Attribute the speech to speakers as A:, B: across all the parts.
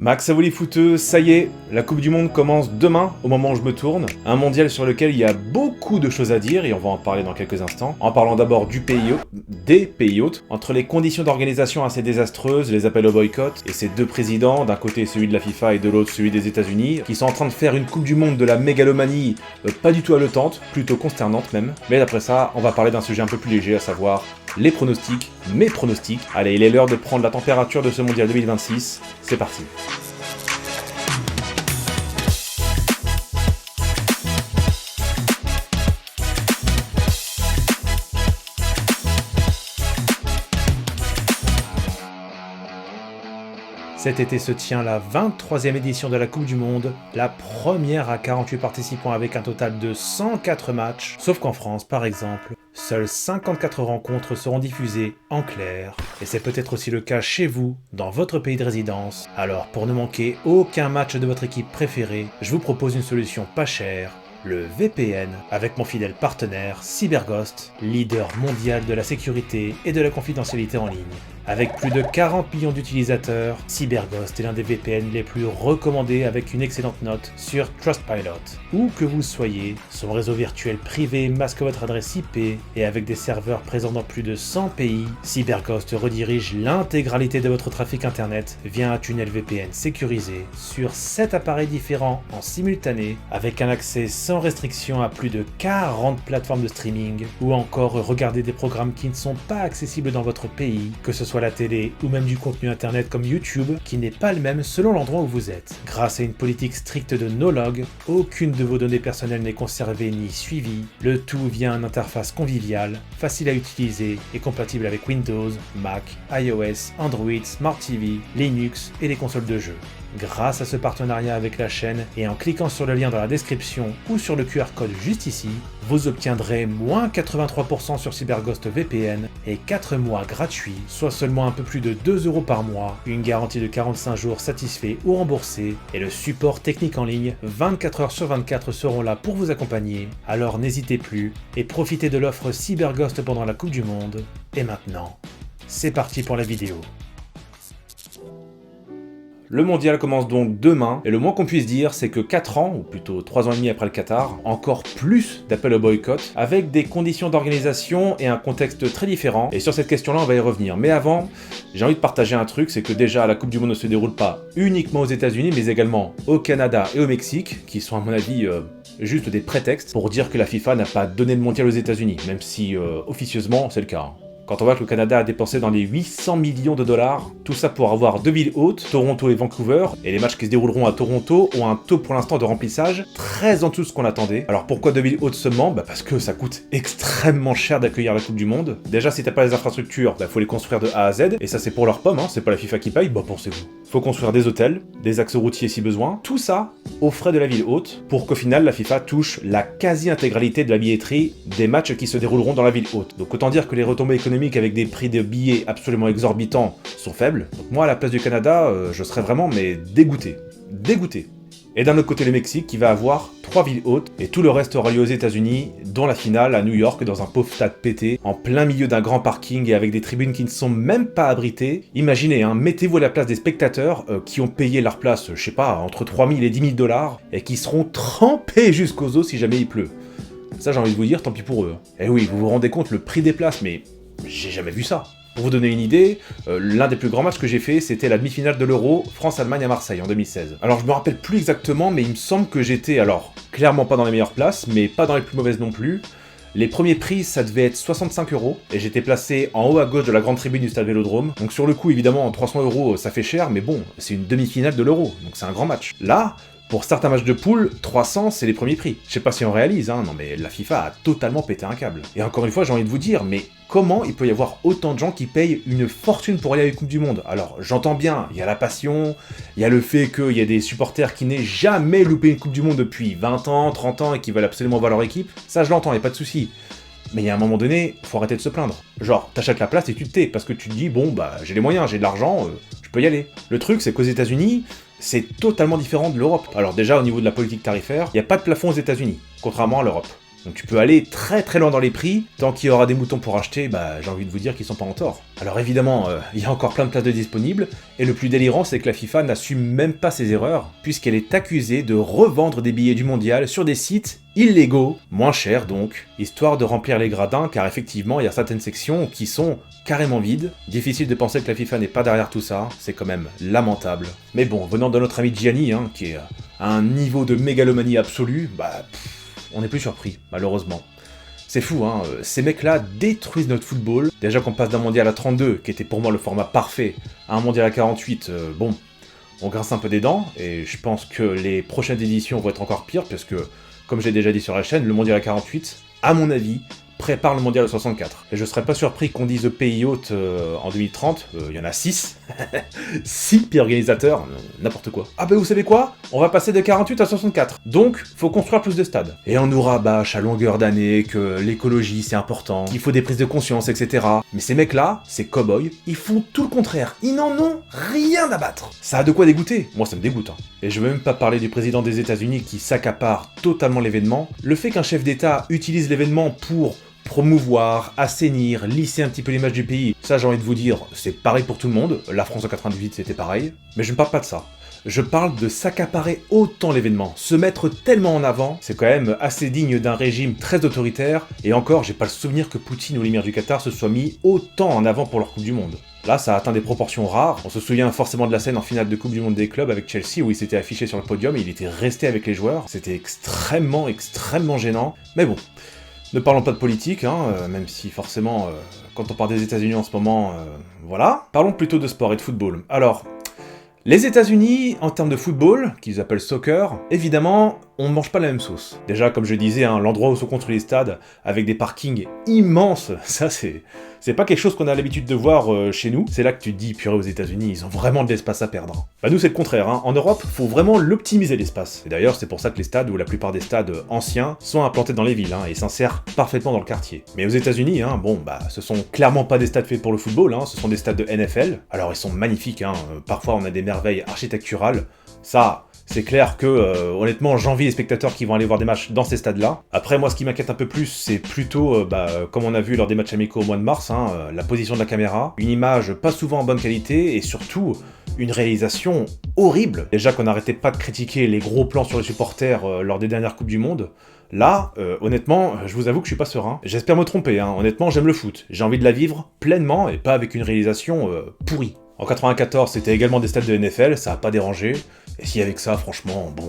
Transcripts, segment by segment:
A: Max Savoli footeux, ça y est, la Coupe du Monde commence demain, au moment où je me tourne. Un mondial sur lequel il y a beaucoup de choses à dire, et on va en parler dans quelques instants. En parlant d'abord des pays hôtes, entre les conditions d'organisation assez désastreuses, les appels au boycott, et ces deux présidents, d'un côté celui de la FIFA et de l'autre celui des États-Unis, qui sont en train de faire une Coupe du Monde de la mégalomanie pas du tout haletante, plutôt consternante même. Mais après ça, on va parler d'un sujet un peu plus léger, à savoir les pronostics, mes pronostics. Allez, il est l'heure de prendre la température de ce mondial 2026, c'est parti. Cet été se tient la 23e édition de la Coupe du Monde, la première à 48 participants avec un total de 104 matchs, sauf qu'en France, par exemple, seules 54 rencontres seront diffusées en clair. Et c'est peut-être aussi le cas chez vous, dans votre pays de résidence. Alors pour ne manquer aucun match de votre équipe préférée, je vous propose une solution pas chère, le VPN, avec mon fidèle partenaire CyberGhost, leader mondial de la sécurité et de la confidentialité en ligne. Avec plus de 40 millions d'utilisateurs, CyberGhost est l'un des VPN les plus recommandés avec une excellente note sur Trustpilot. Où que vous soyez, son réseau virtuel privé masque votre adresse IP et avec des serveurs présents dans plus de 100 pays, CyberGhost redirige l'intégralité de votre trafic internet via un tunnel VPN sécurisé sur 7 appareils différents en simultané avec un accès sans restriction à plus de 40 plateformes de streaming ou encore regarder des programmes qui ne sont pas accessibles dans votre pays, que ce soit la télé ou même du contenu internet comme YouTube qui n'est pas le même selon l'endroit où vous êtes. Grâce à une politique stricte de no-log, aucune de vos données personnelles n'est conservée ni suivie, le tout via une interface conviviale, facile à utiliser et compatible avec Windows, Mac, iOS, Android, Smart TV, Linux et les consoles de jeux. Grâce à ce partenariat avec la chaîne et en cliquant sur le lien dans la description ou sur le QR code juste ici, vous obtiendrez moins 83% sur CyberGhost VPN et 4 mois gratuits, soit seulement un peu plus de 2€ par mois, une garantie de 45 jours satisfait ou remboursé et le support technique en ligne 24 heures sur 24 seront là pour vous accompagner. Alors n'hésitez plus et profitez de l'offre CyberGhost pendant la Coupe du Monde. Et maintenant, c'est parti pour la vidéo. Le mondial commence donc demain, et le moins qu'on puisse dire, c'est que 4 ans, ou plutôt 3 ans et demi après le Qatar, encore plus d'appels au boycott, avec des conditions d'organisation et un contexte très différent, et sur cette question-là, on va y revenir. Mais avant, j'ai envie de partager un truc, c'est que déjà, la Coupe du Monde ne se déroule pas uniquement aux États-Unis, mais également au Canada et au Mexique, qui sont à mon avis juste des prétextes pour dire que la FIFA n'a pas donné le mondial aux États-Unis, même si officieusement, c'est le cas. Quand on voit que le Canada a dépensé dans les 800 millions de dollars, tout ça pour avoir deux villes hautes, Toronto et Vancouver, et les matchs qui se dérouleront à Toronto ont un taux pour l'instant de remplissage très en dessous de ce qu'on attendait. Alors pourquoi deux villes hautes seulement ? Parce que ça coûte extrêmement cher d'accueillir la Coupe du Monde. Déjà si t'as pas les infrastructures, faut les construire de A à Z, et ça c'est pour leur pomme, c'est pas la FIFA qui paye, pensez-vous. Faut construire des hôtels, des axes routiers si besoin, tout ça aux frais de la ville haute, pour qu'au final la FIFA touche la quasi-intégralité de la billetterie des matchs qui se dérouleront dans la ville haute. Donc autant dire que les retombées économiques avec des prix de billets absolument exorbitants sont faibles. Donc moi à la place du Canada, je serais vraiment dégoûté. Et d'un autre côté le Mexique qui va avoir 3 villes hautes et tout le reste aura lieu aux États-Unis, dont la finale à New York dans un pauvre stade pété, en plein milieu d'un grand parking et avec des tribunes qui ne sont même pas abritées. Imaginez, mettez-vous à la place des spectateurs qui ont payé leur place, je sais pas, entre 3 000 et 10 000 dollars et qui seront trempés jusqu'aux os si jamais il pleut. Ça j'ai envie de vous dire, tant pis pour eux. Et oui, vous vous rendez compte le prix des places, mais j'ai jamais vu ça. Pour vous donner une idée, l'un des plus grands matchs que j'ai fait, c'était la demi-finale de l'Euro, France-Allemagne à Marseille en 2016. Alors je me rappelle plus exactement, mais il me semble que j'étais, clairement pas dans les meilleures places, mais pas dans les plus mauvaises non plus. Les premiers prix, ça devait être 65€, et j'étais placé en haut à gauche de la grande tribune du stade Vélodrome. Donc sur le coup, évidemment, 300€, ça fait cher, mais bon, c'est une demi-finale de l'Euro, donc c'est un grand match. Là, pour certains matchs de poule, 300 c'est les premiers prix. Je sais pas si on réalise, non mais la FIFA a totalement pété un câble. Et encore une fois, j'ai envie de vous dire, mais comment il peut y avoir autant de gens qui payent une fortune pour aller à la Coupe du Monde ? Alors, j'entends bien, il y a la passion, il y a le fait qu'il y a des supporters qui n'aient jamais loupé une Coupe du Monde depuis 20 ans, 30 ans et qui veulent absolument voir leur équipe. Ça, je l'entends, y a pas de souci. Mais il y a un moment donné, faut arrêter de se plaindre. Genre, t'achètes la place et tu te tais, parce que tu te dis, j'ai les moyens, j'ai de l'argent, je peux y aller. Le truc, c'est qu'aux États-Unis, c'est totalement différent de l'Europe. Alors déjà, au niveau de la politique tarifaire, il n'y a pas de plafond aux États-Unis, contrairement à l'Europe. Donc tu peux aller très très loin dans les prix, tant qu'il y aura des moutons pour acheter, bah j'ai envie de vous dire qu'ils sont pas en tort. Alors évidemment, il y a encore plein de places de disponibles, et le plus délirant c'est que la FIFA n'assume même pas ses erreurs, puisqu'elle est accusée de revendre des billets du mondial sur des sites illégaux, moins chers donc, histoire de remplir les gradins, car effectivement il y a certaines sections qui sont carrément vides. Difficile de penser que la FIFA n'est pas derrière tout ça, c'est quand même lamentable. Mais bon, venant de notre ami Gianni, hein, qui est à un niveau de mégalomanie absolue, bah on n'est plus surpris, malheureusement. C'est fou, hein, ces mecs-là détruisent notre football. Déjà qu'on passe d'un mondial à 32, qui était pour moi le format parfait, à un mondial à 48, bon, on grince un peu des dents, et je pense que les prochaines éditions vont être encore pires, parce que, comme j'ai déjà dit sur la chaîne, le mondial à 48, à mon avis, prépare le mondial à 64. Et je serais pas surpris qu'on dise pays hôte en 2030, il y en a 6. 6 pays organisateurs, n'importe quoi. Ah bah vous savez quoi? On va passer de 48 à 64. Donc, faut construire plus de stades. Et on nous rabâche à longueur d'année que l'écologie c'est important, qu'il faut des prises de conscience, etc. Mais ces mecs-là, ces cow-boys, ils font tout le contraire. Ils n'en ont rien à battre. Ça a de quoi dégoûter. Moi ça me dégoûte. Hein. Et je veux même pas parler du président des États-Unis qui s'accapare totalement l'événement. Le fait qu'un chef d'État utilise l'événement pour promouvoir, assainir, lisser un petit peu l'image du pays, ça j'ai envie de vous dire, c'est pareil pour tout le monde, la France en 98 c'était pareil, mais je ne parle pas de ça. Je parle de s'accaparer autant l'événement, se mettre tellement en avant, c'est quand même assez digne d'un régime très autoritaire, et encore, j'ai pas le souvenir que Poutine ou l'émir du Qatar se soient mis autant en avant pour leur Coupe du Monde. Là, ça a atteint des proportions rares. On se souvient forcément de la scène en finale de Coupe du Monde des clubs avec Chelsea où il s'était affiché sur le podium et il était resté avec les joueurs. C'était extrêmement gênant, mais bon. Ne parlons pas de politique, hein, même si forcément, quand on parle des États-Unis en ce moment, voilà. Parlons plutôt de sport et de football. Alors, les États-Unis, en termes de football, qu'ils appellent soccer, évidemment, on ne mange pas la même sauce. Déjà, comme je disais, hein, l'endroit où sont construits les stades, avec des parkings immenses, ça c'est pas quelque chose qu'on a l'habitude de voir chez nous. C'est là que tu te dis, purée, aux États-Unis, ils ont vraiment de l'espace à perdre. Bah nous c'est le contraire, hein. En Europe, faut vraiment l'optimiser l'espace. Et d'ailleurs, c'est pour ça que les stades, ou la plupart des stades anciens, sont implantés dans les villes, hein, et s'insèrent parfaitement dans le quartier. Mais aux États-Unis, hein, bon, bah, ce sont clairement pas des stades faits pour le football, hein, ce sont des stades de NFL. Alors ils sont magnifiques, hein, parfois on a des merveilles architecturales. Ça, c'est clair que, honnêtement, j'envie les spectateurs qui vont aller voir des matchs dans ces stades-là. Après, moi, ce qui m'inquiète un peu plus, c'est plutôt, comme on a vu lors des matchs amicaux au mois de mars, hein, la position de la caméra, une image pas souvent en bonne qualité, et surtout, une réalisation horrible. Déjà qu'on n'arrêtait pas de critiquer les gros plans sur les supporters lors des dernières Coupes du Monde. Là, honnêtement, je vous avoue que je suis pas serein. J'espère me tromper, hein. Honnêtement, j'aime le foot. J'ai envie de la vivre pleinement, et pas avec une réalisation pourrie. En 94, c'était également des stades de NFL, ça a pas dérangé. Et si avec ça, franchement, bon,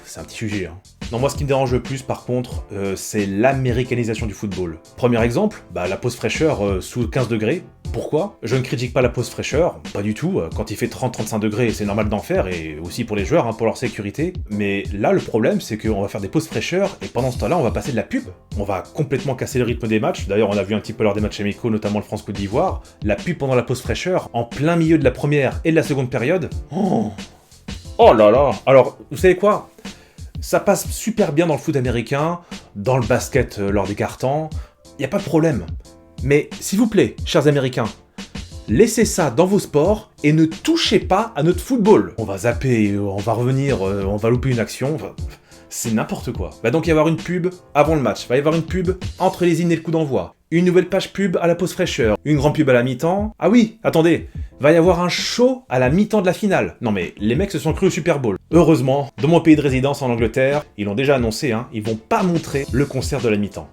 A: c'est un petit sujet. Hein. Non, moi, ce qui me dérange le plus, par contre, c'est l'américanisation du football. Premier exemple, la pause fraîcheur sous 15 degrés. Pourquoi? Je ne critique pas la pause fraîcheur, pas du tout. Quand il fait 30-35 degrés, c'est normal d'en faire, et aussi pour les joueurs, hein, pour leur sécurité. Mais là, le problème, c'est qu'on va faire des pauses fraîcheur, et pendant ce temps-là, on va passer de la pub. On va complètement casser le rythme des matchs. D'ailleurs, on a vu un petit peu lors des matchs amicaux, notamment le France-Côte d'Ivoire. La pub pendant la pause fraîcheur, en plein milieu de la première et de la seconde période. Oh là là. Alors, vous savez quoi? Ça passe super bien dans le foot américain, dans le basket lors des cartons, y a pas de problème. Mais s'il vous plaît, chers américains, laissez ça dans vos sports et ne touchez pas à notre football. On va zapper, on va revenir, on va louper une action, c'est n'importe quoi. Va donc y avoir une pub avant le match, va y avoir une pub entre les hymnes et le coup d'envoi. Une nouvelle page pub à la pause fraîcheur, une grande pub à la mi-temps. Ah oui, attendez, va y avoir un show à la mi-temps de la finale. Non mais les mecs se sont crus au Super Bowl. Heureusement, dans mon pays de résidence en Angleterre, ils l'ont déjà annoncé, hein, ils vont pas montrer le concert de la mi-temps.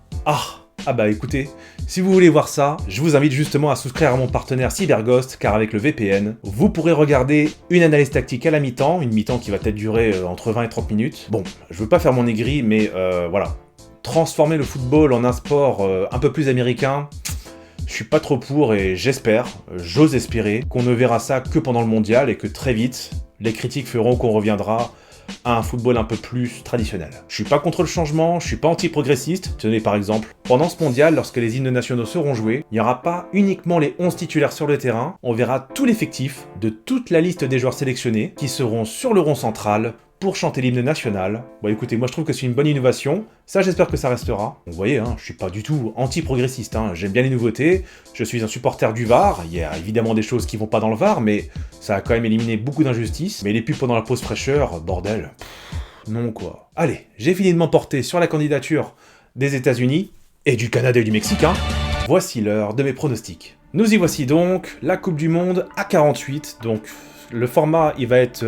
A: Ah bah écoutez, si vous voulez voir ça, je vous invite justement à souscrire à mon partenaire CyberGhost, car avec le VPN, vous pourrez regarder une analyse tactique à la mi-temps, une mi-temps qui va peut-être durer entre 20 et 30 minutes. Bon, je veux pas faire mon aigri, mais voilà. Transformer le football en un sport un peu plus américain, je suis pas trop pour et j'espère, j'ose espérer, qu'on ne verra ça que pendant le mondial et que très vite, les critiques feront qu'on reviendra à un football un peu plus traditionnel. Je suis pas contre le changement, je suis pas anti-progressiste. Tenez par exemple, pendant ce mondial, lorsque les hymnes nationaux seront joués, il n'y aura pas uniquement les 11 titulaires sur le terrain, on verra tout l'effectif de toute la liste des joueurs sélectionnés qui seront sur le rond central pour chanter l'hymne national. Bon écoutez, moi je trouve que c'est une bonne innovation, ça j'espère que ça restera. Vous voyez, hein, je suis pas du tout anti-progressiste, hein, j'aime bien les nouveautés, je suis un supporter du VAR, il y a évidemment des choses qui vont pas dans le VAR, mais ça a quand même éliminé beaucoup d'injustices, mais les pubs pendant la pause fraîcheur, bordel, non quoi. Allez, j'ai fini de m'emporter sur la candidature des États-Unis et du Canada et du Mexique, hein. Voici l'heure de mes pronostics. Nous y voici donc, la Coupe du Monde à 48, donc le format il va être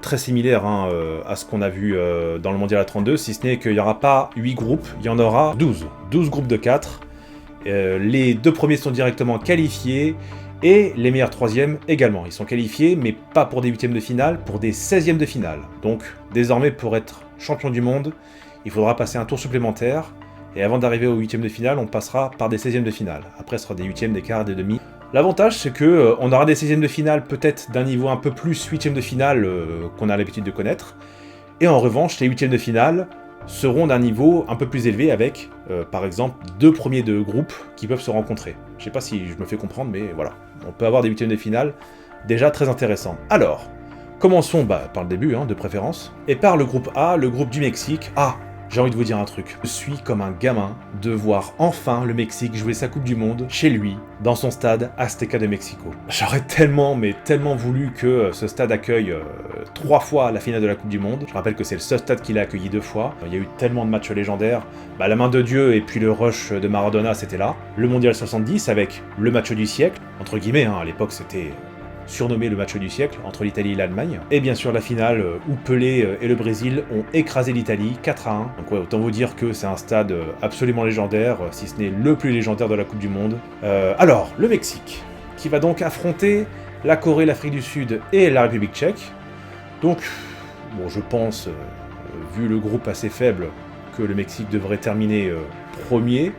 A: très similaire à ce qu'on a vu dans le Mondial à 32, si ce n'est qu'il n'y aura pas 8 groupes, il y en aura 12. 12 groupes de 4, les 2 premiers sont directement qualifiés, et les meilleurs troisièmes également. Ils sont qualifiés, mais pas pour des huitièmes de finale, pour des 16e de finale. Donc, désormais, pour être champion du monde, il faudra passer un tour supplémentaire, et avant d'arriver aux huitièmes de finale, on passera par des 16e de finale. Après, ce sera des huitièmes, des quarts, des demi. L'avantage, c'est que on aura des 16e de finale, peut-être d'un niveau un peu plus huitième de finale qu'on a l'habitude de connaître, et en revanche, les huitièmes de finale seront d'un niveau un peu plus élevé avec, par exemple, 2 premiers de groupe qui peuvent se rencontrer. Je sais pas si je me fais comprendre, mais voilà. On peut avoir des huitièmes de finale déjà très intéressants. Alors, commençons par le début, de préférence, et par le groupe A, le groupe du Mexique. Ah, j'ai envie de vous dire un truc. Je suis comme un gamin de voir enfin le Mexique jouer sa Coupe du Monde chez lui, dans son stade Azteca de Mexico. J'aurais tellement, mais tellement voulu que ce stade accueille 3 fois la finale de la Coupe du Monde. Je rappelle que c'est le seul stade qu'il a accueilli 2 fois. Il y a eu tellement de matchs légendaires. La main de Dieu et puis le rush de Maradona, c'était là. Le Mondial 70 avec le match du siècle, entre guillemets, à l'époque c'était surnommé le match du siècle entre l'Italie et l'Allemagne. Et bien sûr la finale où Pelé et le Brésil ont écrasé l'Italie 4-1. Donc ouais, autant vous dire que c'est un stade absolument légendaire, si ce n'est le plus légendaire de la Coupe du Monde. Alors, le Mexique, qui va donc affronter la Corée, l'Afrique du Sud et la République tchèque. Donc, bon, je pense, vu le groupe assez faible, que le Mexique devrait terminer premier.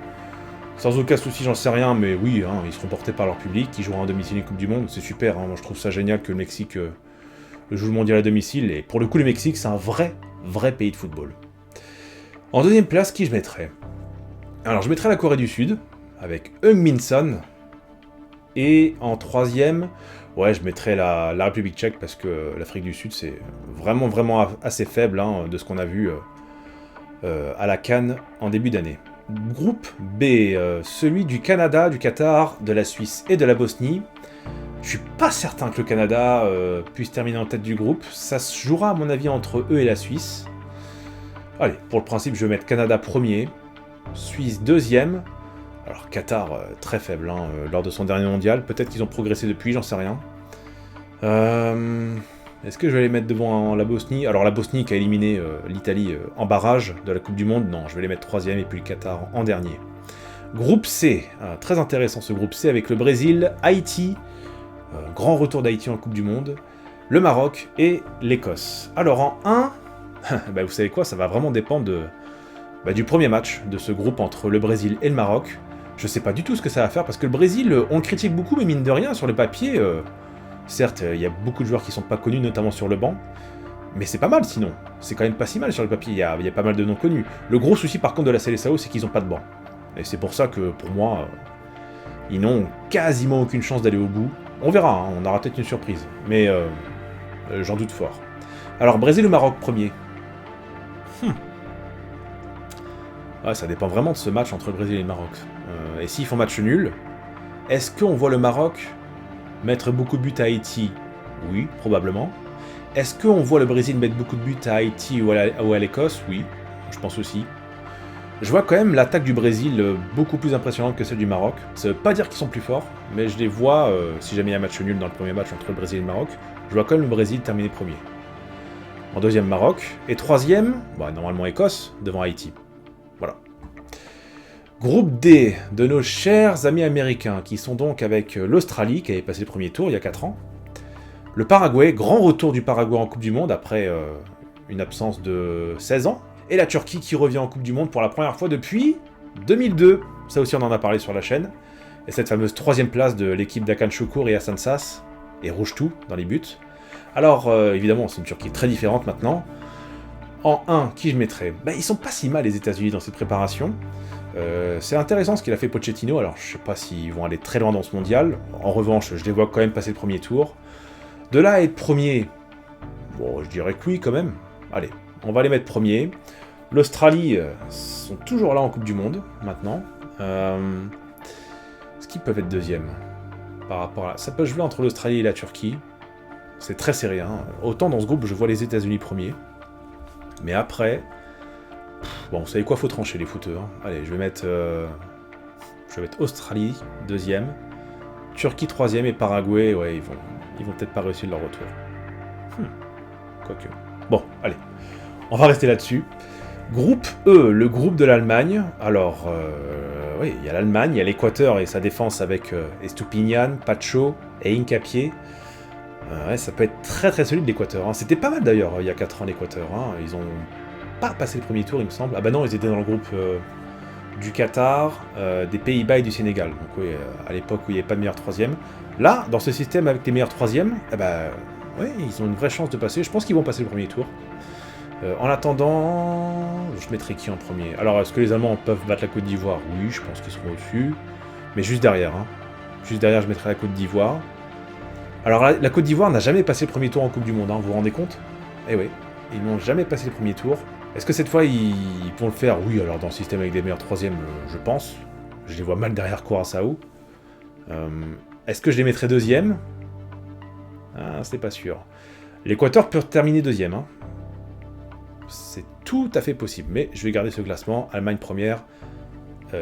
A: Sans aucun souci, j'en sais rien, mais oui, ils seront portés par leur public, ils joueront à domicile une Coupe du Monde, c'est super, moi je trouve ça génial que le Mexique joue le mondial à domicile, et pour le coup le Mexique c'est un vrai pays de football. En deuxième place, qui je mettrais? Alors je mettrais la Corée du Sud, avec Heung-min Son, et en troisième, ouais je mettrais la République tchèque, parce que l'Afrique du Sud c'est vraiment assez faible de ce qu'on a vu à la CAN en début d'année. Groupe B, celui du Canada, du Qatar, de la Suisse et de la Bosnie. Je suis pas certain que le Canada puisse terminer en tête du groupe. Ça se jouera à mon avis entre eux et la Suisse. Allez, pour le principe, je vais mettre Canada premier, Suisse deuxième. Alors Qatar, très faible lors de son dernier mondial. Peut-être qu'ils ont progressé depuis, j'en sais rien. Est-ce que je vais les mettre devant la Bosnie? Alors la Bosnie qui a éliminé l'Italie en barrage de la Coupe du Monde, non, je vais les mettre troisième et puis le Qatar en dernier. Groupe C, très intéressant ce groupe C avec le Brésil, Haïti, grand retour d'Haïti en Coupe du Monde, le Maroc et l'Écosse. Alors en 1, vous savez quoi, ça va vraiment dépendre du premier match de ce groupe entre le Brésil et le Maroc. Je sais pas du tout ce que ça va faire parce que le Brésil, on le critique beaucoup mais mine de rien sur le papier... Certes, il y a beaucoup de joueurs qui sont pas connus, notamment sur le banc, mais c'est pas mal sinon. C'est quand même pas si mal sur le papier, il y a pas mal de noms connus. Le gros souci par contre de la Seleção, c'est qu'ils ont pas de banc. Et c'est pour ça que, pour moi, ils n'ont quasiment aucune chance d'aller au bout. On verra, on aura peut-être une surprise, mais j'en doute fort. Alors, Brésil ou Maroc premier? Ouais, ça dépend vraiment de ce match entre le Brésil et le Maroc. Et s'ils font match nul, est-ce qu'on voit le Maroc mettre beaucoup de buts à Haïti? Oui, probablement. Est-ce qu'on voit le Brésil mettre beaucoup de buts à Haïti ou à l'Écosse? Oui, je pense aussi. Je vois quand même l'attaque du Brésil beaucoup plus impressionnante que celle du Maroc. Ça veut pas dire qu'ils sont plus forts, mais je les vois, si jamais il y a un match nul dans le premier match entre le Brésil et le Maroc, je vois quand même le Brésil terminer premier. En deuxième, Maroc. Et troisième, normalement Écosse, devant Haïti. Voilà. Groupe D, de nos chers amis américains, qui sont donc avec l'Australie, qui avait passé le premier tour il y a 4 ans. Le Paraguay, grand retour du Paraguay en Coupe du Monde après une absence de 16 ans. Et la Turquie qui revient en Coupe du Monde pour la première fois depuis 2002. Ça aussi on en a parlé sur la chaîne. Et cette fameuse troisième place de l'équipe d'Hakan Şükür et Hasan Şaş, et Rochetou dans les buts. Alors évidemment c'est une Turquie très différente maintenant. En 1, qui je mettrais? Ils sont pas si mal les États-Unis dans cette préparation. C'est intéressant ce qu'il a fait Pochettino, alors je sais pas s'ils vont aller très loin dans ce mondial, en revanche je les vois quand même passer le premier tour. De là à être premier, bon je dirais que oui quand même, allez, on va les mettre premiers. L'Australie sont toujours là en Coupe du Monde, maintenant. Est-ce qu'ils peuvent être deuxième par rapport à... Ça peut jouer entre l'Australie et la Turquie, c'est très serré, Autant dans ce groupe je vois les États-Unis premiers, mais après... Bon, vous savez quoi, faut trancher les footeux. Hein. Allez, je vais mettre Australie, deuxième. Turquie, troisième, et Paraguay, ouais, ils vont peut-être pas réussir leur retour. Quoique. Bon, allez. On va rester là-dessus. Groupe E, le groupe de l'Allemagne. Alors, oui, il y a l'Allemagne, il y a l'Équateur et sa défense avec Estupiñán, Pacho et Hincapié. Ouais, ça peut être très très solide l'Équateur. Hein. C'était pas mal d'ailleurs il y a 4 ans l'Équateur. Hein. Ils ont pas passé le premier tour, il me semble. Ah bah non, ils étaient dans le groupe du Qatar, des Pays-Bas et du Sénégal. Donc oui, à l'époque où il n'y avait pas de meilleur troisième. Là, dans ce système avec les meilleurs troisièmes, eh bah, ouais, ils ont une vraie chance de passer. Je pense qu'ils vont passer le premier tour. En attendant, je mettrai qui en premier? Alors, est-ce que les Allemands peuvent battre la Côte d'Ivoire? Oui, je pense qu'ils seront au-dessus. Mais juste derrière. Hein. Juste derrière, je mettrai la Côte d'Ivoire. Alors, la Côte d'Ivoire n'a jamais passé le premier tour en Coupe du Monde, hein, vous vous rendez compte? Eh oui, ils n'ont jamais passé le premier tour. Est-ce que cette fois, ils vont le faire? Oui, alors dans le système avec des meilleurs troisièmes, je pense. Je les vois mal derrière Curaçao. Est-ce que je les mettrai deuxième? Ah, c'est pas sûr. L'Équateur peut terminer deuxième, hein. C'est tout à fait possible, mais je vais garder ce classement. Allemagne première,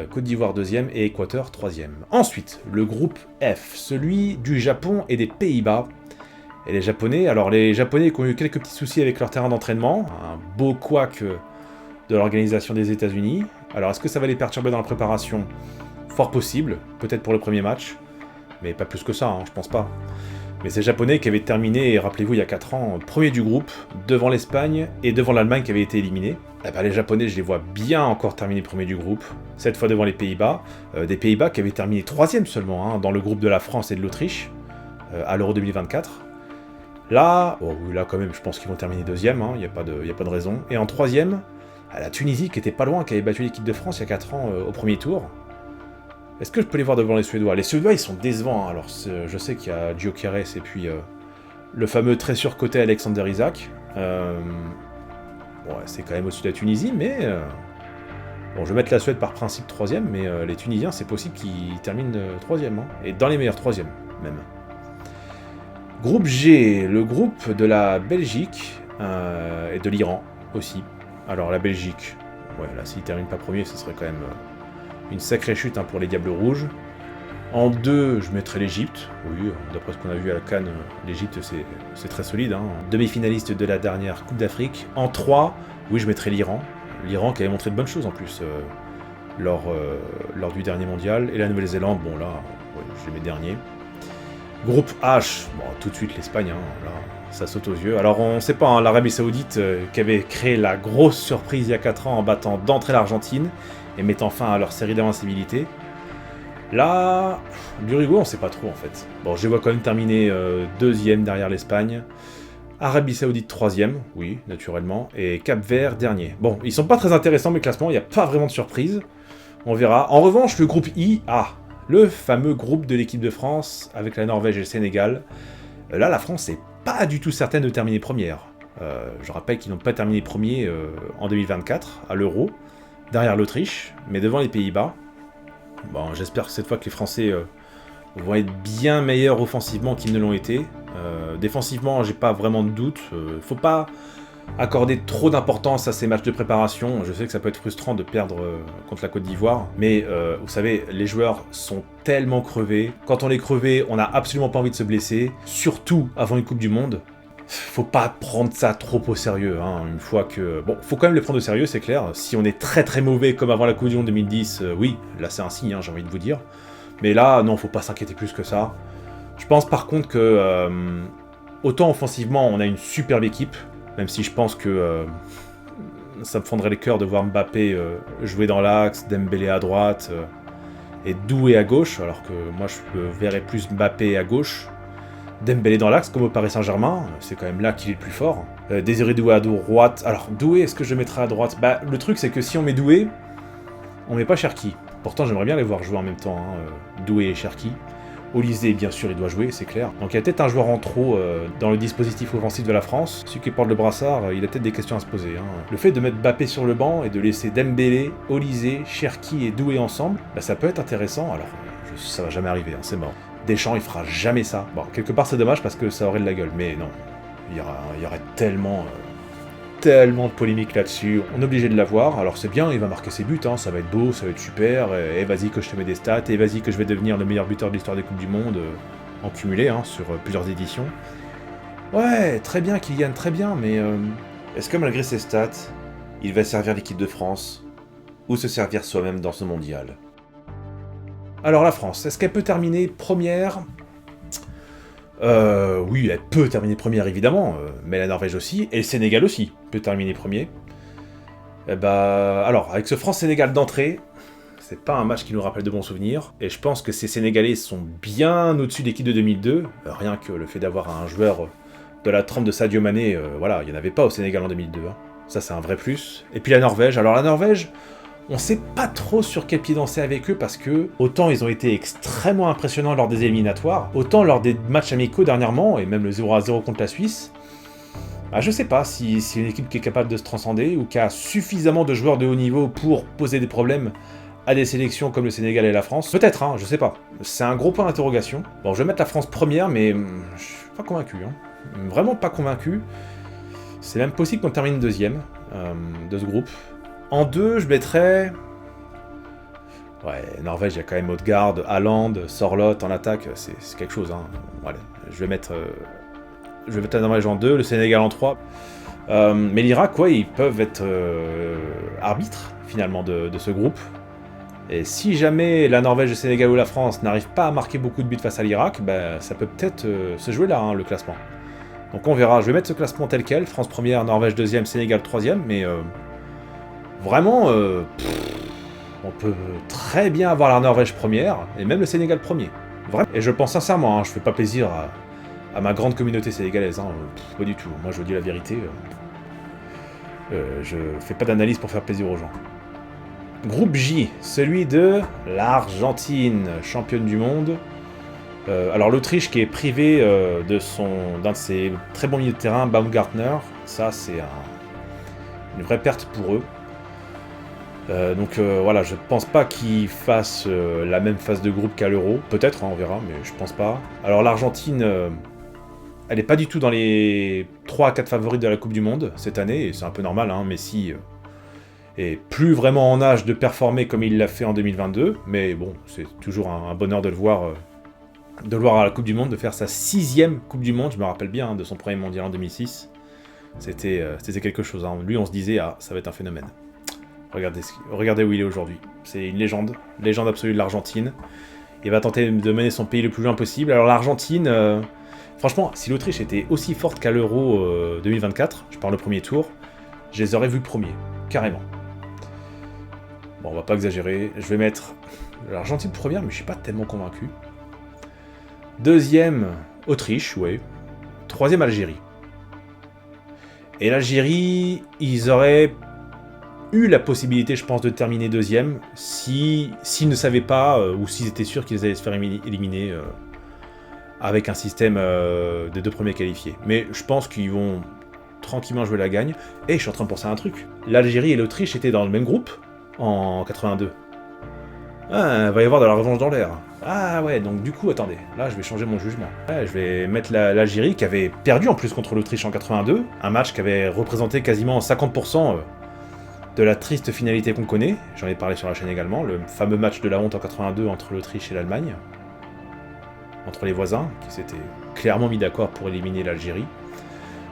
A: Côte d'Ivoire deuxième et Équateur troisième. Ensuite, le groupe F, celui du Japon et des Pays-Bas. Et les Japonais, alors les Japonais qui ont eu quelques petits soucis avec leur terrain d'entraînement, un beau couac de l'organisation des États-Unis. Alors est-ce que ça va les perturber dans la préparation? Fort possible, peut-être pour le premier match, mais pas plus que ça, hein, je pense pas. Mais ces Japonais qui avaient terminé, rappelez-vous, il y a 4 ans, premier du groupe, devant l'Espagne et devant l'Allemagne qui avait été éliminée. Eh ben, les Japonais, je les vois bien encore terminer premier du groupe, cette fois devant les Pays-Bas. Des Pays-Bas qui avaient terminé troisième seulement, hein, dans le groupe de la France et de l'Autriche, à l'Euro 2024. Là, oh oui, là quand même, je pense qu'ils vont terminer deuxième, il n'y a pas de raison. Et en troisième, la Tunisie qui était pas loin, qui avait battu l'équipe de France il y a 4 ans au premier tour. Est-ce que je peux les voir devant les Suédois? Les Suédois, ils sont décevants. Hein. Alors, je sais qu'il y a Gyökeres et puis le fameux très surcoté Alexander Isak. Bon, c'est quand même au-dessus de la Tunisie, mais... Bon, je vais mettre la Suède par principe troisième, mais les Tunisiens, c'est possible qu'ils terminent troisième. Hein. Et dans les meilleurs troisièmes, même. Groupe G, le groupe de la Belgique et de l'Iran aussi. Alors, la Belgique, ouais, là, s'ils ne terminent pas premier, ce serait quand même... une sacrée chute hein, pour les Diables Rouges. En 2, je mettrai l'Égypte. Oui, d'après ce qu'on a vu à la CAN, l'Égypte c'est très solide. Hein. Demi-finaliste de la dernière Coupe d'Afrique. En 3, oui, je mettrai l'Iran. L'Iran qui avait montré de bonnes choses en plus lors du dernier mondial. Et la Nouvelle-Zélande, bon là, ouais, je les mets derniers. Groupe H, bon, tout de suite l'Espagne, hein, là, ça saute aux yeux. Alors on ne sait pas, hein, l'Arabie Saoudite qui avait créé la grosse surprise il y a 4 ans en battant d'entrée l'Argentine et mettant fin à leur série d'invincibilité. Là, l'Uruguay, on sait pas trop en fait. Bon, je les vois quand même terminer deuxième derrière l'Espagne. Arabie Saoudite troisième, oui, naturellement. Et Cap-Vert dernier. Bon, ils sont pas très intéressants mes classements, il n'y a pas vraiment de surprise. On verra. En revanche, le groupe I, le fameux groupe de l'équipe de France avec la Norvège et le Sénégal. Là, la France n'est pas du tout certaine de terminer première. Je rappelle qu'ils n'ont pas terminé premier en 2024 à l'Euro. Derrière l'Autriche, mais devant les Pays-Bas. Bon, j'espère que cette fois que les Français vont être bien meilleurs offensivement qu'ils ne l'ont été. Défensivement, j'ai pas vraiment de doute. Faut pas accorder trop d'importance à ces matchs de préparation. Je sais que ça peut être frustrant de perdre contre la Côte d'Ivoire, mais vous savez, les joueurs sont tellement crevés. Quand on est crevé, on n'a absolument pas envie de se blesser, surtout avant une Coupe du Monde. Faut pas prendre ça trop au sérieux, hein, une fois que... Bon, faut quand même le prendre au sérieux, c'est clair. Si on est très très mauvais comme avant la Coupe du Monde 2010, oui, là c'est un signe, hein, j'ai envie de vous dire. Mais là, non, faut pas s'inquiéter plus que ça. Je pense par contre que... autant offensivement, on a une superbe équipe, même si je pense que... ça me fendrait le cœur de voir Mbappé jouer dans l'axe, Dembélé à droite, et Doué à gauche, alors que moi je verrais plus Mbappé à gauche. Dembélé dans l'axe, comme au Paris Saint-Germain, c'est quand même là qu'il est le plus fort. Désiré Doué à droite. Alors, Doué, est-ce que je mettrai à droite? Bah, le truc, c'est que si on met Doué, on met pas Cherki. Pourtant, j'aimerais bien les voir jouer en même temps, hein, Doué et Cherki. Olysée, bien sûr, il doit jouer, c'est clair. Donc, il y a peut-être un joueur en trop dans le dispositif offensif de la France. Celui qui porte le brassard, il a peut-être des questions à se poser. Hein. Le fait de mettre Mbappé sur le banc et de laisser Dembélé, Olysée, Cherki et Doué ensemble, bah, ça peut être intéressant. Alors, ça va jamais arriver, hein, c'est mort. Deschamps, il fera jamais ça. Bon, quelque part, c'est dommage parce que ça aurait de la gueule, mais non. Il y aurait tellement tellement de polémiques là-dessus, on est obligé de l'avoir. Alors c'est bien, il va marquer ses buts, hein, ça va être beau, ça va être super, et vas-y que je te mets des stats, et vas-y que je vais devenir le meilleur buteur de l'histoire des Coupes du Monde, en cumulé, hein, sur plusieurs éditions. Ouais, très bien Kylian, très bien, mais est-ce que malgré ses stats, il va servir l'équipe de France, ou se servir soi-même dans ce mondial? Alors la France, est-ce qu'elle peut terminer première? Oui, elle peut terminer première évidemment, mais la Norvège aussi, et le Sénégal aussi peut terminer premier. Alors, avec ce France-Sénégal d'entrée, c'est pas un match qui nous rappelle de bons souvenirs, et je pense que ces Sénégalais sont bien au-dessus de l'équipe de 2002, rien que le fait d'avoir un joueur de la trempe de Sadio Mané, voilà, il n'y en avait pas au Sénégal en 2002, hein. Ça c'est un vrai plus. Et puis la Norvège, alors la Norvège, on sait pas trop sur quel pied danser avec eux parce que autant ils ont été extrêmement impressionnants lors des éliminatoires, autant lors des matchs amicaux dernièrement, et même le 0-0 contre la Suisse, je sais pas si c'est une équipe qui est capable de se transcender ou qui a suffisamment de joueurs de haut niveau pour poser des problèmes à des sélections comme le Sénégal et la France. Peut-être, hein, je sais pas. C'est un gros point d'interrogation. Bon, je vais mettre la France première, mais je suis pas convaincu, hein. Vraiment pas convaincu. C'est même possible qu'on termine deuxième de ce groupe. En 2, je mettrais... Ouais, Norvège, il y a quand même Odegaard, Haaland, Sorloth en attaque, c'est quelque chose, hein. Voilà, je vais mettre la Norvège en 2, le Sénégal en 3. Mais l'Irak, ouais, ils peuvent être arbitres, finalement, de ce groupe. Et si jamais la Norvège, le Sénégal ou la France n'arrivent pas à marquer beaucoup de buts face à l'Irak, ça peut peut-être se jouer là, hein, le classement. Donc on verra, je vais mettre ce classement tel quel, France première, Norvège deuxième, Sénégal troisième, mais vraiment, on peut très bien avoir la Norvège première, et même le Sénégal premier. Vraiment. Et je le pense sincèrement, hein, je fais pas plaisir à ma grande communauté sénégalaise, hein, pas du tout, moi je vous dis la vérité, je fais pas d'analyse pour faire plaisir aux gens. Groupe J, celui de l'Argentine, championne du monde. Alors l'Autriche qui est privée d'un de ses très bons milieux de terrain, Baumgartner, ça c'est une vraie perte pour eux. Voilà, je pense pas qu'ils fassent la même phase de groupe qu'à l'Euro, peut-être, hein, on verra, mais je pense pas. Alors l'Argentine, elle est pas du tout dans les 3 à 4 favoris de la Coupe du Monde cette année, et c'est un peu normal, hein, Messi est plus vraiment en âge de performer comme il l'a fait en 2022, mais bon, c'est toujours un bonheur de le voir à la Coupe du Monde, de faire sa 6e Coupe du Monde, je me rappelle bien, hein, de son premier mondial en 2006. C'était quelque chose, hein. Lui on se disait, ça va être un phénomène. Regardez où il est aujourd'hui. C'est une légende absolue de l'Argentine. Il va tenter de mener son pays le plus loin possible. Alors l'Argentine, franchement, si l'Autriche était aussi forte qu'à l'Euro 2024, je parle le premier tour, je les aurais vus premiers, carrément. Bon, on va pas exagérer, je vais mettre l'Argentine première, mais je suis pas tellement convaincu. Deuxième, Autriche, ouais. Troisième, Algérie. Et l'Algérie, ils auraient eu la possibilité, je pense, de terminer deuxième s'ils ne savaient pas, ou s'ils étaient sûrs qu'ils allaient se faire éliminer avec un système des 2 premiers qualifiés. Mais je pense qu'ils vont tranquillement jouer la gagne. Et je suis en train de penser à un truc. L'Algérie et l'Autriche étaient dans le même groupe en 82. Il va y avoir de la revanche dans l'air. Ah ouais, donc du coup, attendez, là je vais changer mon jugement. Ouais, je vais mettre l'Algérie qui avait perdu en plus contre l'Autriche en 82, un match qui avait représenté quasiment 50% de la triste finalité qu'on connaît, j'en ai parlé sur la chaîne également, le fameux match de la honte en 82 entre l'Autriche et l'Allemagne, entre les voisins, qui s'étaient clairement mis d'accord pour éliminer l'Algérie.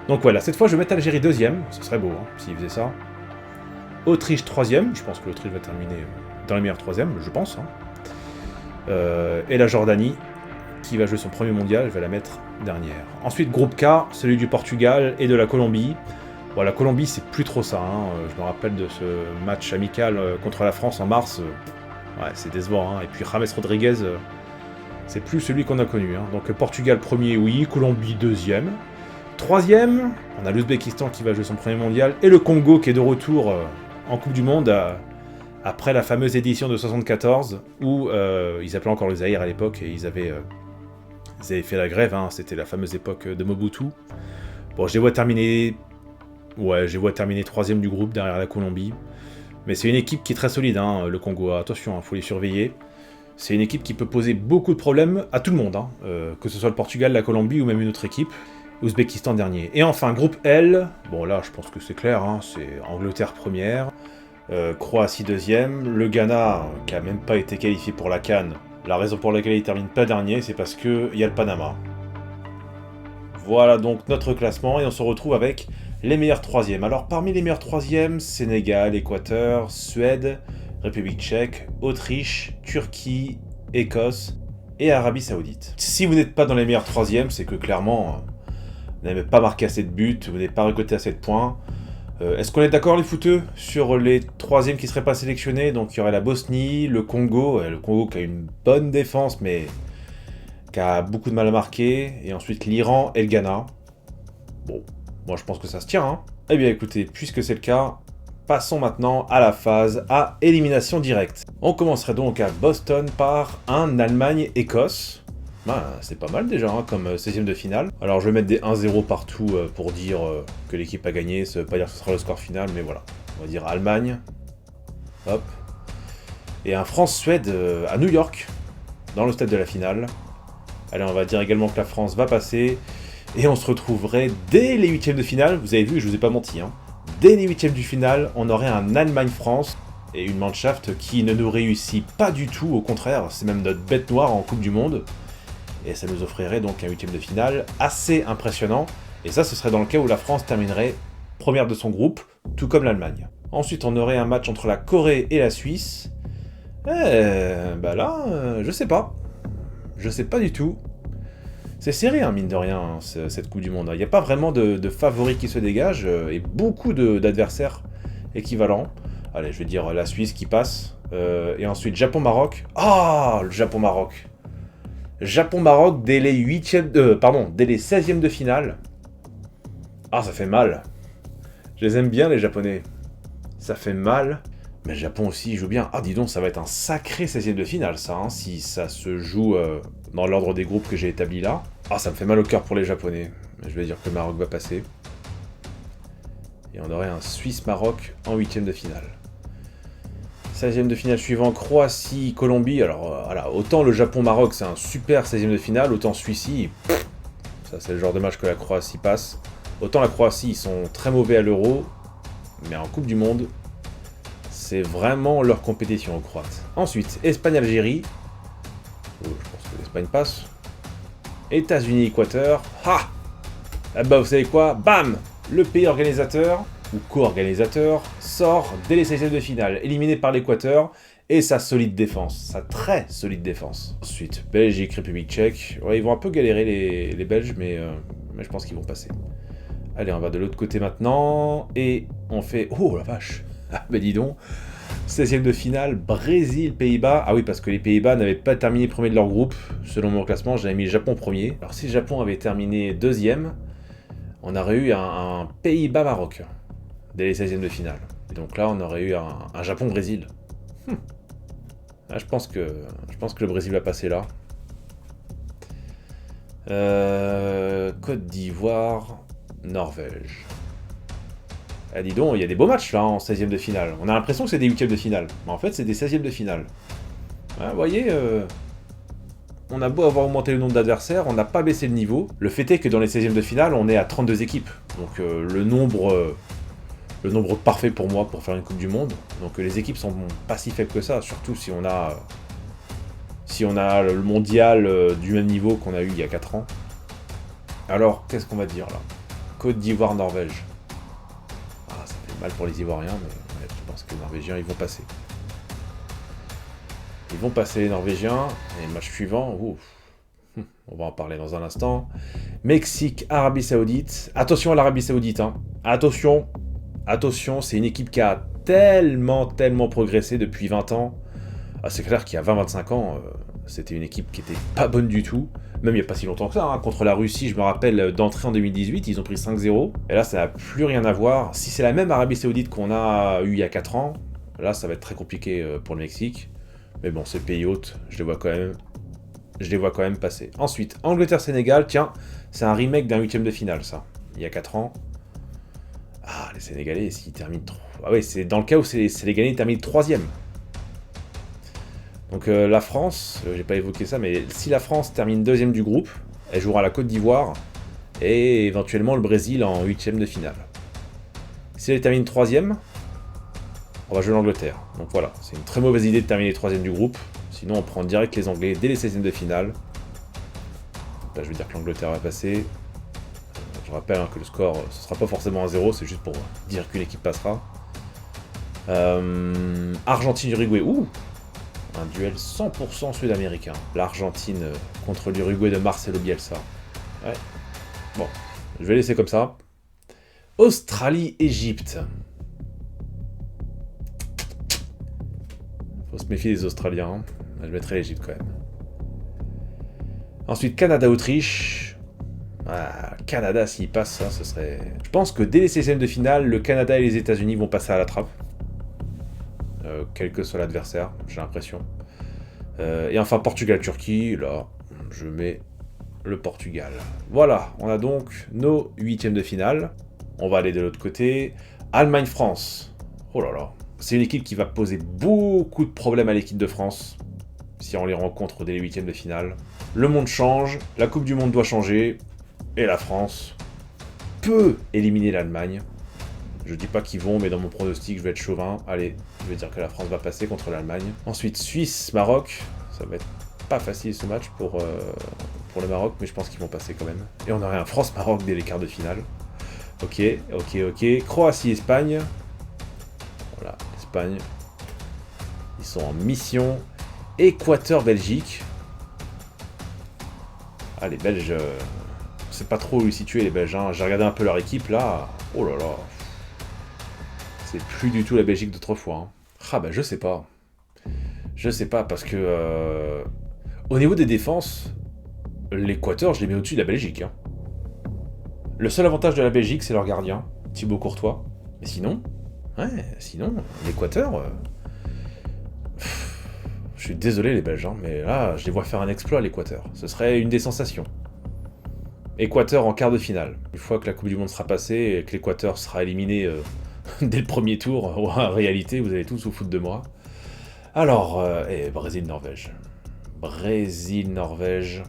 A: Donc voilà, cette fois je vais mettre l'Algérie deuxième, ce serait beau hein, s'ils faisaient ça. Autriche troisième, je pense que l'Autriche va terminer dans les meilleurs troisièmes, je pense. Hein. Et la Jordanie, qui va jouer son premier mondial, je vais la mettre dernière. Ensuite, groupe K, celui du Portugal et de la Colombie. Bon, la Colombie, c'est plus trop ça. Hein. Je me rappelle de ce match amical contre la France en mars. Ouais, c'est décevant. Hein. Et puis James Rodriguez, c'est plus celui qu'on a connu. Hein. Donc Portugal premier, oui. Colombie deuxième. Troisième, on a l'Ouzbékistan qui va jouer son premier mondial. Et le Congo qui est de retour en Coupe du Monde après la fameuse édition de 74 où ils s'appelaient encore le Zaïre à l'époque et ils avaient fait la grève. Hein. C'était la fameuse époque de Mobutu. Bon, je les vois terminer... Ouais, je les vois terminer troisième du groupe derrière la Colombie. Mais c'est une équipe qui est très solide, hein, le Congo. Attention, il faut les surveiller. C'est une équipe qui peut poser beaucoup de problèmes à tout le monde, hein, que ce soit le Portugal, la Colombie ou même une autre équipe. Ouzbékistan dernier. Et enfin, groupe L, bon là je pense que c'est clair, hein, c'est Angleterre première, Croatie deuxième, le Ghana qui a même pas été qualifié pour la CAN. La raison pour laquelle il termine pas dernier, c'est parce que y a le Panama. Voilà donc notre classement et on se retrouve avec les meilleurs troisièmes. Alors parmi les meilleurs troisièmes, Sénégal, Équateur, Suède, République tchèque, Autriche, Turquie, Écosse et Arabie Saoudite. Si vous n'êtes pas dans les meilleurs troisièmes, c'est que clairement, vous n'avez pas marqué assez de buts, vous n'avez pas récolté assez de points. Est-ce qu'on est d'accord les footeux sur les troisièmes qui ne seraient pas sélectionnés? Donc il y aurait la Bosnie, le Congo qui a une bonne défense mais qui a beaucoup de mal à marquer, et ensuite l'Iran et le Ghana. Bon, moi je pense que ça se tient, hein. Eh bien écoutez, puisque c'est le cas, passons maintenant à la phase à élimination directe. On commencerait donc à Boston par un Allemagne-Écosse. C'est pas mal déjà, hein, comme 16e de finale. Alors je vais mettre des 1-0 partout pour dire que l'équipe a gagné, ça veut pas dire que ce sera le score final, mais voilà. On va dire Allemagne. Hop. Et un France-Suède à New York, dans le stade de la finale. Allez, on va dire également que la France va passer. Et on se retrouverait dès les 8e de finale. Vous avez vu, je vous ai pas menti, hein. Dès les 8e du finale, on aurait un Allemagne-France et une Mannschaft qui ne nous réussit pas du tout, au contraire, c'est même notre bête noire en Coupe du Monde. Et ça nous offrirait donc un 8e de finale assez impressionnant. Et ça, ce serait dans le cas où la France terminerait première de son groupe, tout comme l'Allemagne. Ensuite, on aurait un match entre la Corée et la Suisse. Je sais pas. Je sais pas du tout. C'est serré, hein, mine de rien, hein, cette Coupe du Monde. Il n'y a pas vraiment de favoris qui se dégagent et beaucoup d'adversaires équivalents. Allez, je vais dire la Suisse qui passe. Et ensuite, Japon-Maroc. Ah, le Japon-Maroc. Japon-Maroc dès les 16e de finale. Ah, ça fait mal. Je les aime bien, les Japonais. Ça fait mal. Mais le Japon aussi, il joue bien. Ah, dis donc, ça va être un sacré 16e de finale, ça, hein, si ça se joue dans l'ordre des groupes que j'ai établi là. Ah, ça me fait mal au cœur pour les Japonais. Mais je vais dire que le Maroc va passer. Et on aurait un Suisse-Maroc en 8e de finale. 16e de finale suivant, Croatie-Colombie. Alors voilà, autant le Japon-Maroc c'est un super 16e de finale, autant celui-ci, ça c'est le genre de match que la Croatie passe. Autant la Croatie, ils sont très mauvais à l'Euro, mais en Coupe du Monde, c'est vraiment leur compétition aux Croates. Ensuite, Espagne-Algérie. Oh, je pense que l'Espagne passe. États-Unis-Équateur. Ah bah vous savez quoi? Bam! Le pays organisateur, ou co-organisateur, sort dès les 16e de finale, éliminé par l'Équateur, et sa solide défense, sa très solide défense. Ensuite, Belgique, République tchèque. Ouais, ils vont un peu galérer les Belges, mais je pense qu'ils vont passer. Allez, on va de l'autre côté maintenant, et on fait... Oh la vache! Ah bah dis donc, 16e de finale, Brésil-Pays-Bas. Ah oui, parce que les Pays-Bas n'avaient pas terminé premier de leur groupe. Selon mon classement, j'avais mis le Japon premier. Alors si le Japon avait terminé deuxième, on aurait eu un Pays-Bas-Maroc dès les 16e de finale. Et donc là, on aurait eu un Japon-Brésil. Ah, je pense que le Brésil va passer là. Côte d'Ivoire, Norvège. Ah, dis donc, il y a des beaux matchs là en 16e de finale. On a l'impression que c'est des 8e de finale. Mais en fait, c'est des 16e de finale. Ouais, vous voyez, on a beau avoir augmenté le nombre d'adversaires, on n'a pas baissé le niveau. Le fait est que dans les 16e de finale, on est à 32 équipes. Donc le nombre parfait pour moi pour faire une Coupe du Monde. Donc les équipes sont pas si faibles que ça, surtout si on a le mondial du même niveau qu'on a eu il y a 4 ans. Alors, qu'est-ce qu'on va dire là? Côte d'Ivoire, Norvège. Ah, ça fait mal pour les Ivoiriens, mais ouais, je pense que les Norvégiens, ils vont passer. Ils vont passer les Norvégiens, et le match suivant, on va en parler dans un instant. Mexique, Arabie Saoudite. Attention à l'Arabie Saoudite, hein. Attention, c'est une équipe qui a tellement progressé depuis 20 ans. Ah, c'est clair qu'il y a 20-25 ans, c'était une équipe qui était pas bonne du tout. Même il n'y a pas si longtemps que ça, hein. Contre la Russie, je me rappelle d'entrée en 2018, ils ont pris 5-0. Et là, ça n'a plus rien à voir. Si c'est la même Arabie Saoudite qu'on a eu il y a 4 ans, là, ça va être très compliqué pour le Mexique. Mais bon, c'est le pays hôte, je les vois quand même passer. Ensuite, Angleterre-Sénégal, tiens, c'est un remake d'un 8e de finale, ça, il y a 4 ans. Ah, les Sénégalais, s'ils terminent... Ah oui, c'est dans le cas où les Sénégalais terminent 3e. Donc la France, j'ai pas évoqué ça, mais si la France termine 2e du groupe, elle jouera la Côte d'Ivoire. et éventuellement le Brésil en 8ème de finale. Si elle termine 3ème, on va jouer l'Angleterre. Donc voilà, c'est une très mauvaise idée de terminer 3ème du groupe, sinon on prend direct les Anglais dès les 16ème de finale. Là je veux dire que l'Angleterre va passer. Je rappelle que le score, ce sera pas forcément 1-0, c'est juste pour dire qu'une équipe passera. Argentine-Uruguay, ouh, un duel 100% sud-américain. L'Argentine contre l'Uruguay de Marcelo Bielsa. Ouais. Bon, je vais laisser comme ça. Australie-Égypte. Faut se méfier des Australiens. Je mettrai l'Égypte quand même. Ensuite, Canada-Autriche. Ah, Canada, s'il passe, ça, ce serait... Je pense que dès les 16e de finale, le Canada et les États-Unis vont passer à la trappe. Quel que soit l'adversaire, j'ai l'impression. Et enfin, Portugal-Turquie, là, je mets le Portugal. Voilà, on a donc nos 8e de finale. On va aller de l'autre côté. Allemagne-France. Oh là là. C'est une équipe qui va poser beaucoup de problèmes à l'équipe de France si on les rencontre dès les 8e de finale. Le monde change, la Coupe du Monde doit changer, et la France peut éliminer l'Allemagne. Je dis pas qu'ils vont, mais dans mon pronostic, je vais être chauvin. Allez, je vais dire que la France va passer contre l'Allemagne. Ensuite, Suisse-Maroc. Ça va être pas facile ce match pour le Maroc, mais je pense qu'ils vont passer quand même. Et on aurait un France-Maroc dès les quarts de finale. Ok. Croatie-Espagne. Voilà, Espagne. Ils sont en mission. Équateur-Belgique. Ah, les Belges... Je sais pas trop où ils situés les Belges. Hein. J'ai regardé un peu leur équipe là. Oh là là. C'est plus du tout la Belgique d'autrefois. Hein. Ah bah je sais pas. Je sais pas parce que... Au niveau des défenses, l'Équateur, je les mets au-dessus de la Belgique. Hein. Le seul avantage de la Belgique, c'est leur gardien, Thibaut Courtois. Mais sinon... sinon, l'Équateur... Je suis désolé les Belges, hein, mais là, je les vois faire un exploit à l'Équateur. Ce serait une des sensations. Équateur en quart de finale. Une fois que la Coupe du Monde sera passée et que l'Équateur sera éliminé dès le premier tour, en réalité, vous allez tous vous foutre de moi. Alors, Brésil-Norvège. Brésil-Norvège.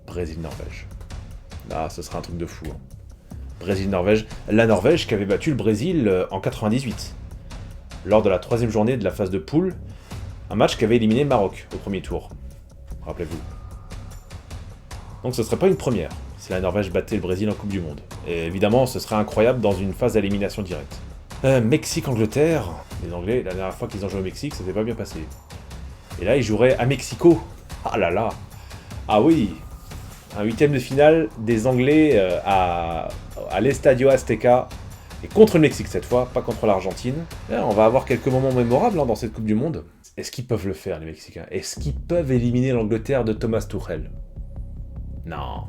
A: Brésil-Norvège. Ah, ce sera un truc de fou. Hein. Brésil-Norvège. La Norvège qui avait battu le Brésil en 98. Lors de la 3e journée de la phase de poule. Un match qui avait éliminé le Maroc au premier tour. Rappelez-vous. Donc ce serait pas une première si la Norvège battait le Brésil en Coupe du Monde. Et évidemment, ce serait incroyable dans une phase d'élimination directe. Mexique-Angleterre. Les Anglais, la dernière fois qu'ils ont joué au Mexique, ça s'était pas bien passé. Et là, ils joueraient à Mexico. Ah là là. Ah oui. Un 8e de finale des Anglais à l'Estadio Azteca. Et contre le Mexique cette fois, pas contre l'Argentine. Là, on va avoir quelques moments mémorables dans cette Coupe du Monde. Est-ce qu'ils peuvent le faire, les Mexicains? Est-ce qu'ils peuvent éliminer l'Angleterre de Thomas Tuchel? Non.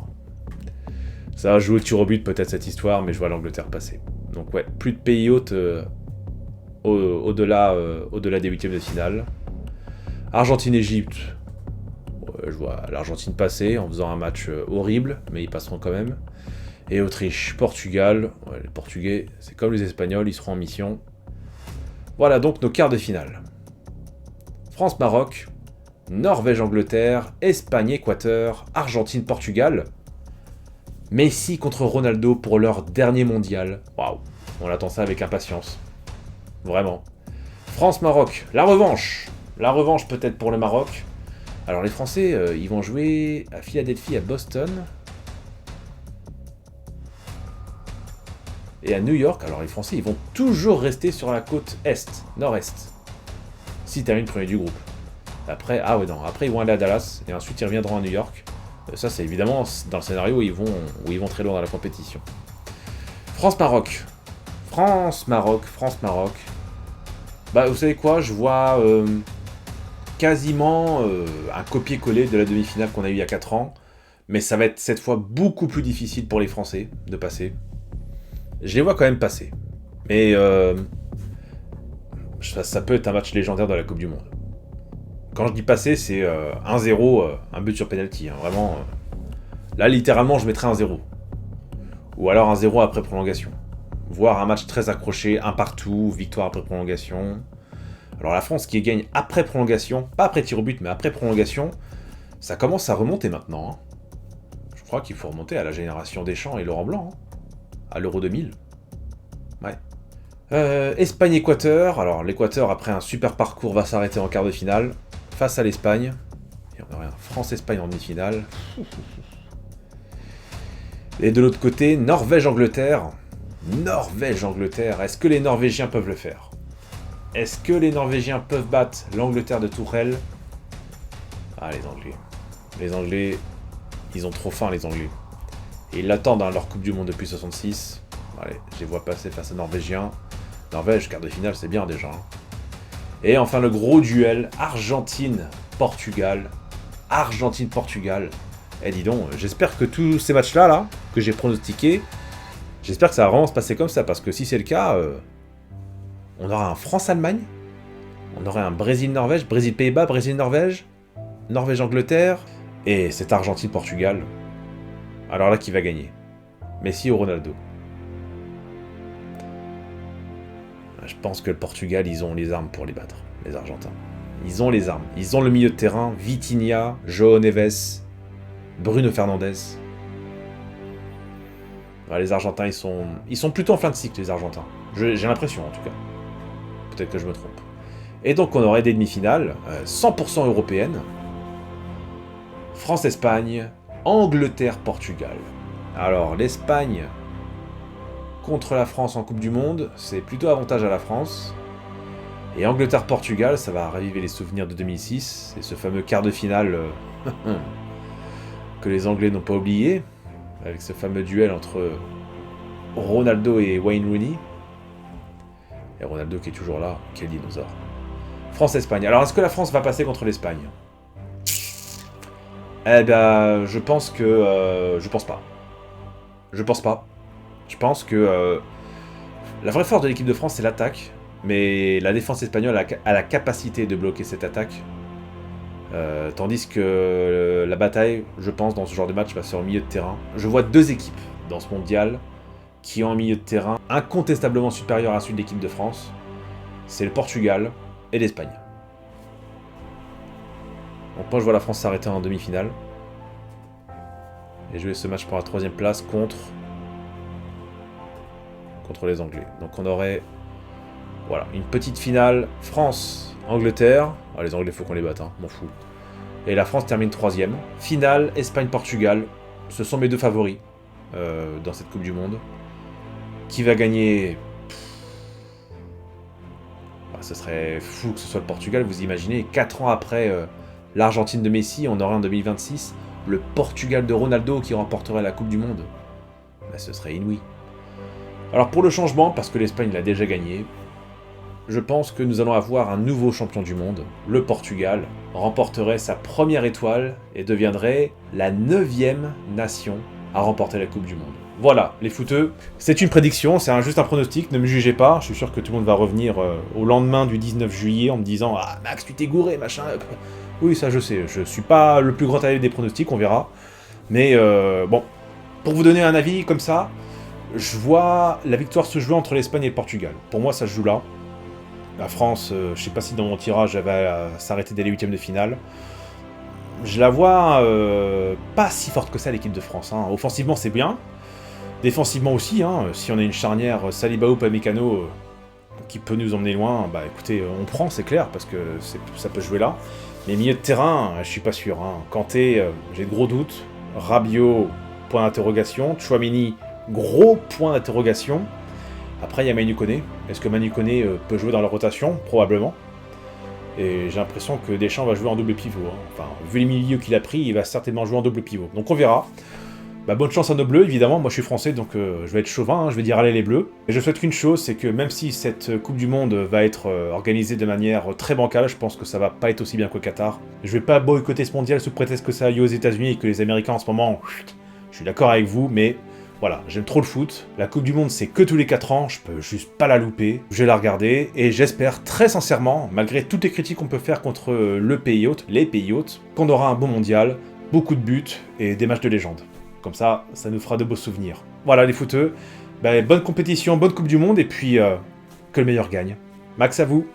A: Ça va jouer au tir au but peut-être cette histoire, mais je vois l'Angleterre passer. Donc ouais, plus de pays hôtes au-delà des 8e de finale. Argentine-Égypte. Ouais, je vois l'Argentine passer en faisant un match horrible, mais ils passeront quand même. Et Autriche-Portugal. Ouais, les Portugais, c'est comme les Espagnols, ils seront en mission. Voilà donc nos quarts de finale. France-Maroc, Norvège-Angleterre, Espagne-Équateur, Argentine-Portugal. Messi contre Ronaldo pour leur dernier mondial. Waouh, on attend ça avec impatience. Vraiment. France-Maroc, la revanche. La revanche peut-être pour le Maroc. Alors les Français, ils vont jouer à Philadelphie, à Boston. Et à New York. Alors les Français, ils vont toujours rester sur la côte est, nord-est. S'ils terminent premier du groupe. Après, après ils vont aller à Dallas et ensuite ils reviendront à New York. Ça c'est évidemment dans le scénario où ils vont très loin dans la compétition. France-Maroc. France-Maroc. Bah vous savez quoi, je vois quasiment un copier-coller de la demi-finale qu'on a eu il y a 4 ans. Mais ça va être cette fois beaucoup plus difficile pour les Français de passer. Je les vois quand même passer. Mais ça peut être un match légendaire de la Coupe du Monde. Quand je dis passer, c'est 1-0, un but sur penalty. Hein, vraiment. Là, littéralement, je mettrais 1-0. Ou alors 1-0 après prolongation. Voire un match très accroché, un partout, victoire après prolongation. Alors la France qui gagne après prolongation, pas après tir au but, mais après prolongation, Ça commence à remonter maintenant. Hein. Je crois qu'il faut remonter à la génération Deschamps et Laurent Blanc. Hein. À l'Euro 2000. Ouais. Espagne-Équateur. Alors l'Équateur, après un super parcours, va s'arrêter en quart de finale. Face à l'Espagne. Et on aurait un France-Espagne en demi-finale. Et de l'autre côté, Norvège-Angleterre. Norvège-Angleterre. Est-ce que les Norvégiens peuvent le faire? Est-ce que les Norvégiens peuvent battre l'Angleterre de Tourelle? Ah, les Anglais. Les Anglais, ils ont trop faim, les Anglais. Et ils l'attendent, hein, leur Coupe du Monde depuis 66. Allez, je les vois passer face aux Norvégiens. Norvège, quart de finale, c'est bien déjà. Hein. Et enfin, le gros duel, Argentine-Portugal. Argentine-Portugal. Eh, dis donc, j'espère que tous ces matchs-là, là, que j'ai pronostiqués, j'espère que ça va vraiment se passer comme ça, parce que si c'est le cas, on aura un France-Allemagne, on aurait un Brésil-Norvège, Brésil-Pays-Bas, Brésil-Norvège, Norvège-Angleterre, et cet Argentine-Portugal. Alors là, qui va gagner? Messi ou Ronaldo? Je pense que le Portugal, ils ont les armes pour les battre, les Argentins. Ils ont les armes. Ils ont le milieu de terrain, Vitinha, João Neves, Bruno Fernandes. Ouais, les Argentins, ils sont plutôt en fin de cycle, les Argentins. J'ai l'impression, en tout cas. Peut-être que je me trompe. Et donc, on aurait des demi-finales 100% européennes. France-Espagne, Angleterre-Portugal. Alors, l'Espagne contre la France en Coupe du Monde, c'est plutôt avantage à la France. Et Angleterre-Portugal, ça va raviver les souvenirs de 2006. C'est ce fameux quart de finale que les Anglais n'ont pas oublié, avec ce fameux duel entre Ronaldo et Wayne Rooney. Et Ronaldo qui est toujours là, quel dinosaure. France-Espagne. Alors, est-ce que la France va passer contre l'Espagne? Eh ben, je pense que... je pense pas. Je pense pas. Je pense que... la vraie force de l'équipe de France, c'est l'attaque. Mais la défense espagnole a la capacité de bloquer cette attaque. Tandis que la bataille, je pense, dans ce genre de match, va se faire au milieu de terrain. Je vois deux équipes dans ce mondial qui ont un milieu de terrain incontestablement supérieur à celui de l'équipe de France. C'est le Portugal et l'Espagne. Donc moi, je vois la France s'arrêter en demi-finale. Et jouer ce match pour la 3ème place contre les Anglais. Donc on aurait... Voilà, une petite finale France-Angleterre. Ah, les Anglais, faut qu'on les batte, hein, m'en fous. Et la France termine 3ème. Finale Espagne-Portugal. Ce sont mes deux favoris dans cette Coupe du Monde. Qui va gagner? Ce serait fou que ce soit le Portugal, vous imaginez. 4 ans après l'Argentine de Messi, on aurait en 2026 le Portugal de Ronaldo qui remporterait la Coupe du Monde. Ben, ce serait inouï. Alors pour le changement, parce que l'Espagne l'a déjà gagné, je pense que nous allons avoir un nouveau champion du monde. Le Portugal remporterait sa première étoile et deviendrait la 9e nation à remporter la Coupe du Monde. Voilà, les footeux, c'est une prédiction, c'est juste un pronostic, ne me jugez pas. Je suis sûr que tout le monde va revenir au lendemain du 19 juillet en me disant « Ah Max, tu t'es gouré, machin ». Oui, ça je sais, je suis pas le plus grand adepte des pronostics, on verra. Mais bon, pour vous donner un avis comme ça, je vois la victoire se jouer entre l'Espagne et le Portugal. Pour moi, ça se joue là. La France, je sais pas si dans mon tirage, elle va s'arrêter dès les 8e de finale. Je la vois pas si forte que ça, l'équipe de France. Hein. Offensivement, c'est bien. Défensivement aussi, hein. Si on a une charnière Saliba ou Upamecano qui peut nous emmener loin, bah écoutez, on prend, c'est clair, parce que ça peut jouer là. Mais milieu de terrain, je suis pas sûr. Hein. Kanté, j'ai de gros doutes. Rabiot, point d'interrogation. Tchouaméni, gros point d'interrogation. Après, il y a Manu Koné. Est-ce que Manu Koné peut jouer dans la rotation? Probablement. Et j'ai l'impression que Deschamps va jouer en double pivot. Hein. Enfin, vu les milieux qu'il a pris, il va certainement jouer en double pivot. Donc on verra. Bah, bonne chance à nos bleus, évidemment. Moi, je suis français, donc je vais être chauvin. Hein. Je vais dire allez les bleus. Et je souhaite qu'une chose, c'est que même si cette Coupe du Monde va être organisée de manière très bancale, je pense que ça va pas être aussi bien qu'au Qatar. Je vais pas boycotter ce mondial sous prétexte que ça aille aux États-Unis et que les Américains en ce moment... Je suis d'accord avec vous, mais... Voilà, j'aime trop le foot. La Coupe du Monde, c'est que tous les 4 ans, je peux juste pas la louper. Je vais la regarder et j'espère très sincèrement, malgré toutes les critiques qu'on peut faire contre le pays hôte, les pays hôtes, qu'on aura un bon mondial, beaucoup de buts et des matchs de légende. Comme ça nous fera de beaux souvenirs. Voilà les footeux, bonne compétition, bonne Coupe du Monde et puis que le meilleur gagne. Max à vous.